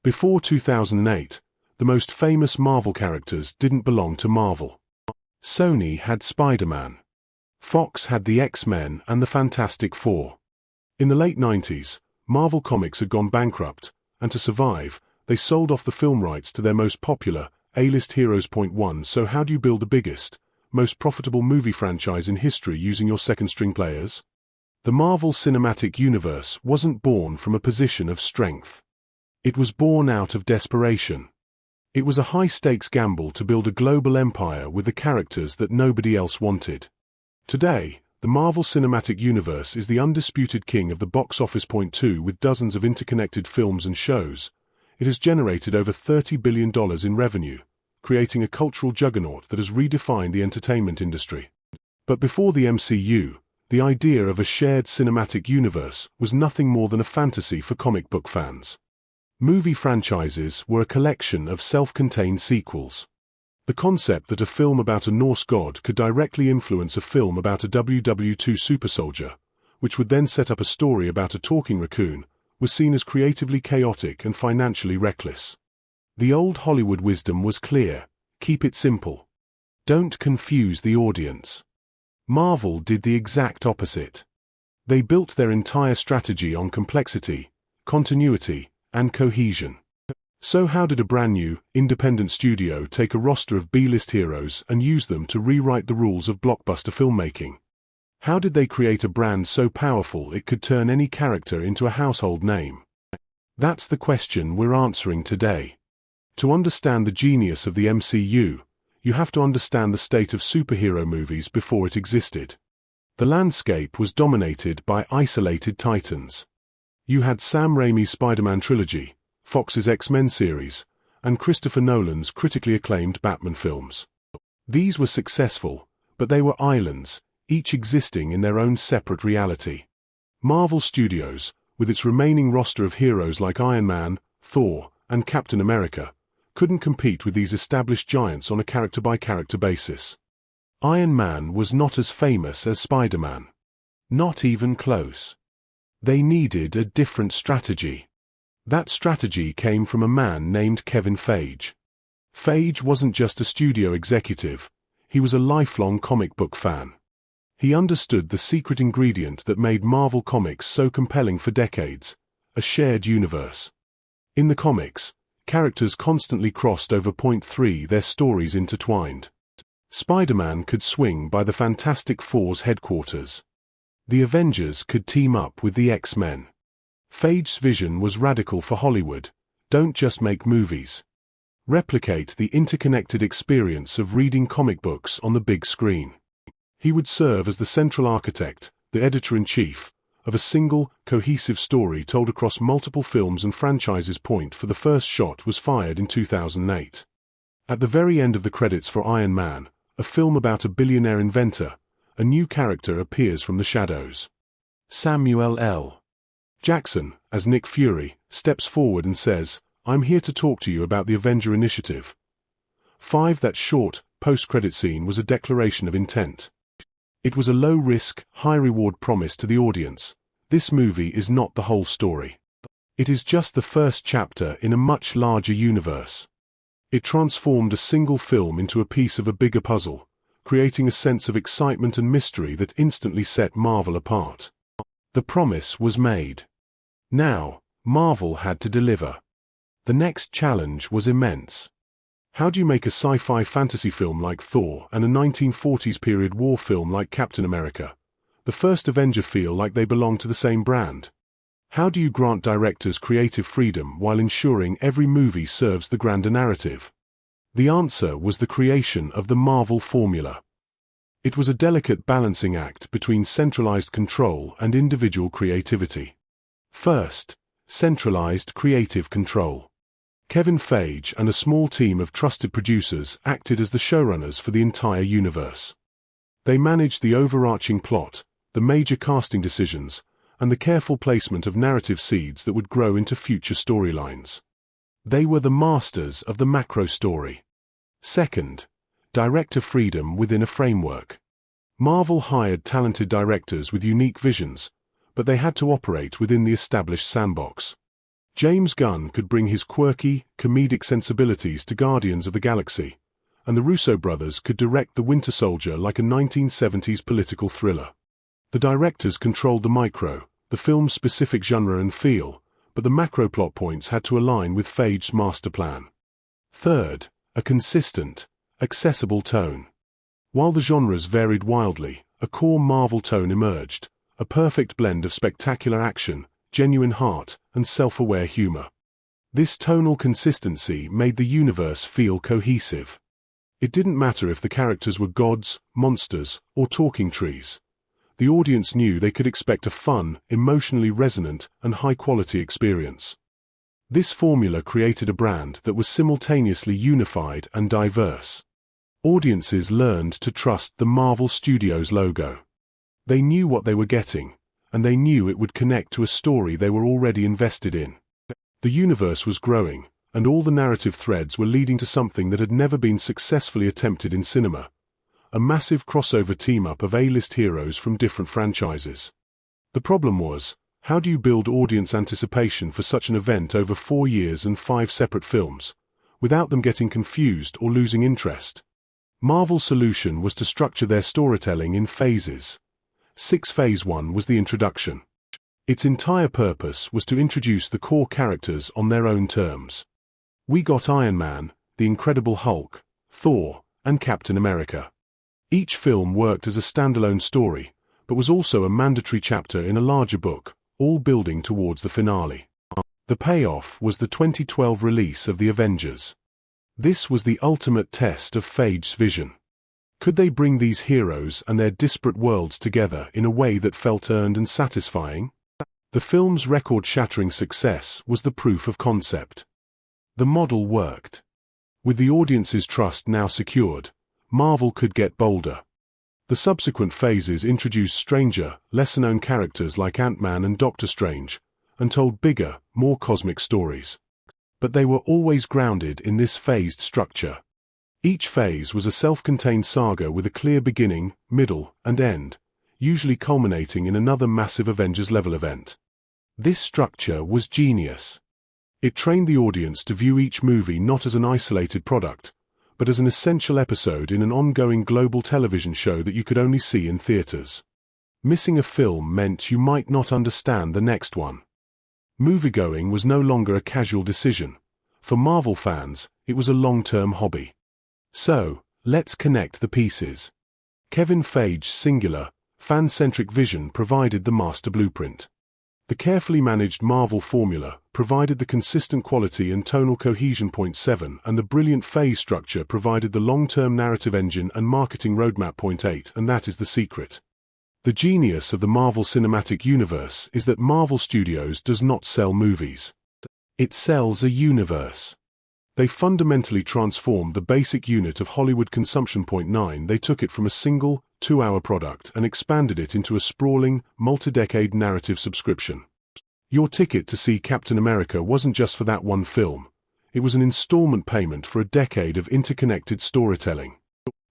Before 2008, the most famous Marvel characters didn't belong to Marvel. Sony had Spider-Man. Fox had the X-Men and the Fantastic Four. In the late 90s, Marvel Comics had gone bankrupt, and to survive, they sold off the film rights to their most popular, A-list heroes. Point 1. So how do you build the biggest, most profitable movie franchise in history using your second-string players? The Marvel Cinematic Universe wasn't born from a position of strength. It was born out of desperation. It was a high-stakes gamble to build a global empire with the characters that nobody else wanted. Today, the Marvel Cinematic Universe is the undisputed king of the box office. Point 2. With dozens of interconnected films and shows, it has generated over $30 billion in revenue, creating a cultural juggernaut that has redefined the entertainment industry. But before the MCU, the idea of a shared cinematic universe was nothing more than a fantasy for comic book fans. Movie franchises were a collection of self-contained sequels. The concept that a film about a Norse god could directly influence a film about a WW2 super soldier, which would then set up a story about a talking raccoon, was seen as creatively chaotic and financially reckless. The old Hollywood wisdom was clear: keep it simple. Don't confuse the audience. Marvel did the exact opposite. They built their entire strategy on complexity, continuity, and cohesion. So how did a brand new, independent studio take a roster of B-list heroes and use them to rewrite the rules of blockbuster filmmaking? How did they create a brand so powerful it could turn any character into a household name? That's the question we're answering today. To understand the genius of the MCU, you have to understand the state of superhero movies before it existed. The landscape was dominated by isolated titans. You had Sam Raimi's Spider-Man trilogy, Fox's X-Men series, and Christopher Nolan's critically acclaimed Batman films. These were successful, but they were islands, each existing in their own separate reality. Marvel Studios, with its remaining roster of heroes like Iron Man, Thor, and Captain America, couldn't compete with these established giants on a character-by-character basis. Iron Man was not as famous as Spider-Man. Not even close. They needed a different strategy. That strategy came from a man named Kevin Feige. Feige wasn't just a studio executive, he was a lifelong comic book fan. He understood the secret ingredient that made Marvel Comics so compelling for decades: a shared universe. In the comics, characters constantly crossed over. Point 3. Their stories intertwined. Spider-Man could swing by the Fantastic Four's headquarters. The Avengers could team up with the X-Men. Feige's vision was radical for Hollywood: don't just make movies. Replicate the interconnected experience of reading comic books on the big screen. He would serve as the central architect, the editor-in-chief, of a single, cohesive story told across multiple films and franchises. Point for the first shot was fired in 2008. At the very end of the credits for Iron Man, a film about a billionaire inventor, a new character appears from the shadows. Samuel L. Jackson, as Nick Fury, steps forward and says, "I'm here to talk to you about the Avenger Initiative." 5. That short, post-credit scene was a declaration of intent. It was a low-risk, high-reward promise to the audience: this movie is not the whole story. It is just the first chapter in a much larger universe. It transformed a single film into a piece of a bigger puzzle, creating a sense of excitement and mystery that instantly set Marvel apart. The promise was made. Now, Marvel had to deliver. The next challenge was immense. How do you make a sci-fi fantasy film like Thor and a 1940s period war film like Captain America, the first Avenger, feel like they belong to the same brand? How do you grant directors creative freedom while ensuring every movie serves the grander narrative? The answer was the creation of the Marvel formula. It was a delicate balancing act between centralized control and individual creativity. First, centralized creative control. Kevin Feige and a small team of trusted producers acted as the showrunners for the entire universe. They managed the overarching plot, the major casting decisions, and the careful placement of narrative seeds that would grow into future storylines. They were the masters of the macro story. Second, director freedom within a framework. Marvel hired talented directors with unique visions, but they had to operate within the established sandbox. James Gunn could bring his quirky, comedic sensibilities to Guardians of the Galaxy, and the Russo brothers could direct The Winter Soldier like a 1970s political thriller. The directors controlled the micro, the film's specific genre and feel, but the macro plot points had to align with Feige's master plan. Third, a consistent, accessible tone. While the genres varied wildly, a core Marvel tone emerged, a perfect blend of spectacular action, genuine heart, and self-aware humor. This tonal consistency made the universe feel cohesive. It didn't matter if the characters were gods, monsters, or talking trees. The audience knew they could expect a fun, emotionally resonant, and high-quality experience. This formula created a brand that was simultaneously unified and diverse. Audiences learned to trust the Marvel Studios logo. They knew what they were getting, and they knew it would connect to a story they were already invested in. The universe was growing, and all the narrative threads were leading to something that had never been successfully attempted in cinema: a massive crossover team-up of A-list heroes from different franchises. The problem was, how do you build audience anticipation for such an event over 4 years and 5 separate films, without them getting confused or losing interest? Marvel's solution was to structure their storytelling in phases. Phase 1 was the introduction. Its entire purpose was to introduce the core characters on their own terms. We got Iron Man, the Incredible Hulk, Thor, and Captain America. Each film worked as a standalone story, but was also a mandatory chapter in a larger book, all building towards the finale. The payoff was the 2012 release of The Avengers. This was the ultimate test of Feige's vision. Could they bring these heroes and their disparate worlds together in a way that felt earned and satisfying? The film's record-shattering success was the proof of concept. The model worked. With the audience's trust now secured, Marvel could get bolder. The subsequent phases introduced stranger, lesser-known characters like Ant-Man and Doctor Strange, and told bigger, more cosmic stories. But they were always grounded in this phased structure. Each phase was a self-contained saga with a clear beginning, middle, and end, usually culminating in another massive Avengers-level event. This structure was genius. It trained the audience to view each movie not as an isolated product, but as an essential episode in an ongoing global television show that you could only see in theaters. Missing a film meant you might not understand the next one. Moviegoing was no longer a casual decision. For Marvel fans, it was a long-term hobby. So, let's connect the pieces. Kevin Feige's singular, fan-centric vision provided the master blueprint. The carefully managed Marvel formula provided the consistent quality and tonal cohesion. Point 7, and the brilliant phase structure provided the long-term narrative engine and marketing roadmap. Point 8, and that is the secret. The genius of the Marvel Cinematic Universe is that Marvel Studios does not sell movies. It sells a universe. They fundamentally transformed the basic unit of Hollywood consumption. Point 9, they took it from a single, 2-hour product and expanded it into a sprawling, multi-decade narrative subscription. Your ticket to see Captain America wasn't just for that one film. It was an installment payment for a decade of interconnected storytelling.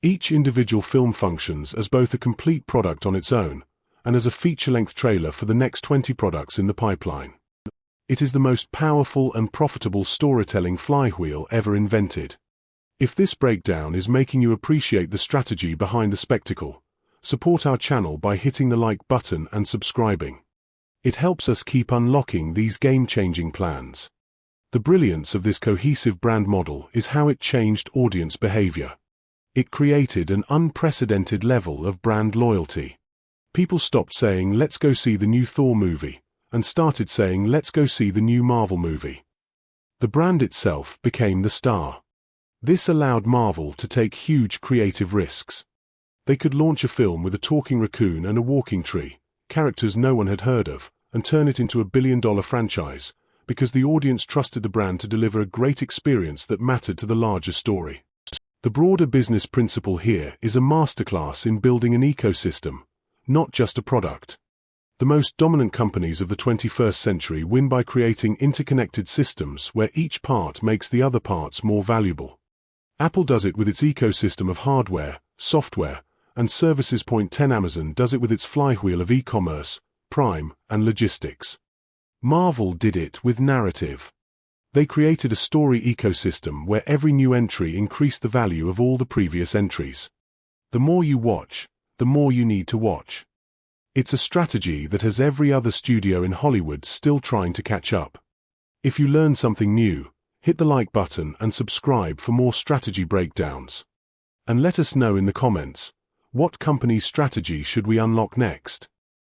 Each individual film functions as both a complete product on its own, and as a feature-length trailer for the next 20 products in the pipeline. It is the most powerful and profitable storytelling flywheel ever invented. If this breakdown is making you appreciate the strategy behind the spectacle, support our channel by hitting the like button and subscribing. It helps us keep unlocking these game-changing plans. The brilliance of this cohesive brand model is how it changed audience behavior. It created an unprecedented level of brand loyalty. People stopped saying, "Let's go see the new Thor movie," and started saying, "Let's go see the new Marvel movie." The brand itself became the star. This allowed Marvel to take huge creative risks. They could launch a film with a talking raccoon and a walking tree, characters no one had heard of, and turn it into a billion-dollar franchise, because the audience trusted the brand to deliver a great experience that mattered to the larger story. The broader business principle here is a masterclass in building an ecosystem, not just a product. The most dominant companies of the 21st century win by creating interconnected systems where each part makes the other parts more valuable. Apple does it with its ecosystem of hardware, software, and services. Point 10, Amazon does it with its flywheel of e-commerce, Prime, and logistics. Marvel did it with narrative. They created a story ecosystem where every new entry increased the value of all the previous entries. The more you watch, the more you need to watch. It's a strategy that has every other studio in Hollywood still trying to catch up. If you learn something new, hit the like button and subscribe for more strategy breakdowns. And let us know in the comments, what company's strategy should we unlock next?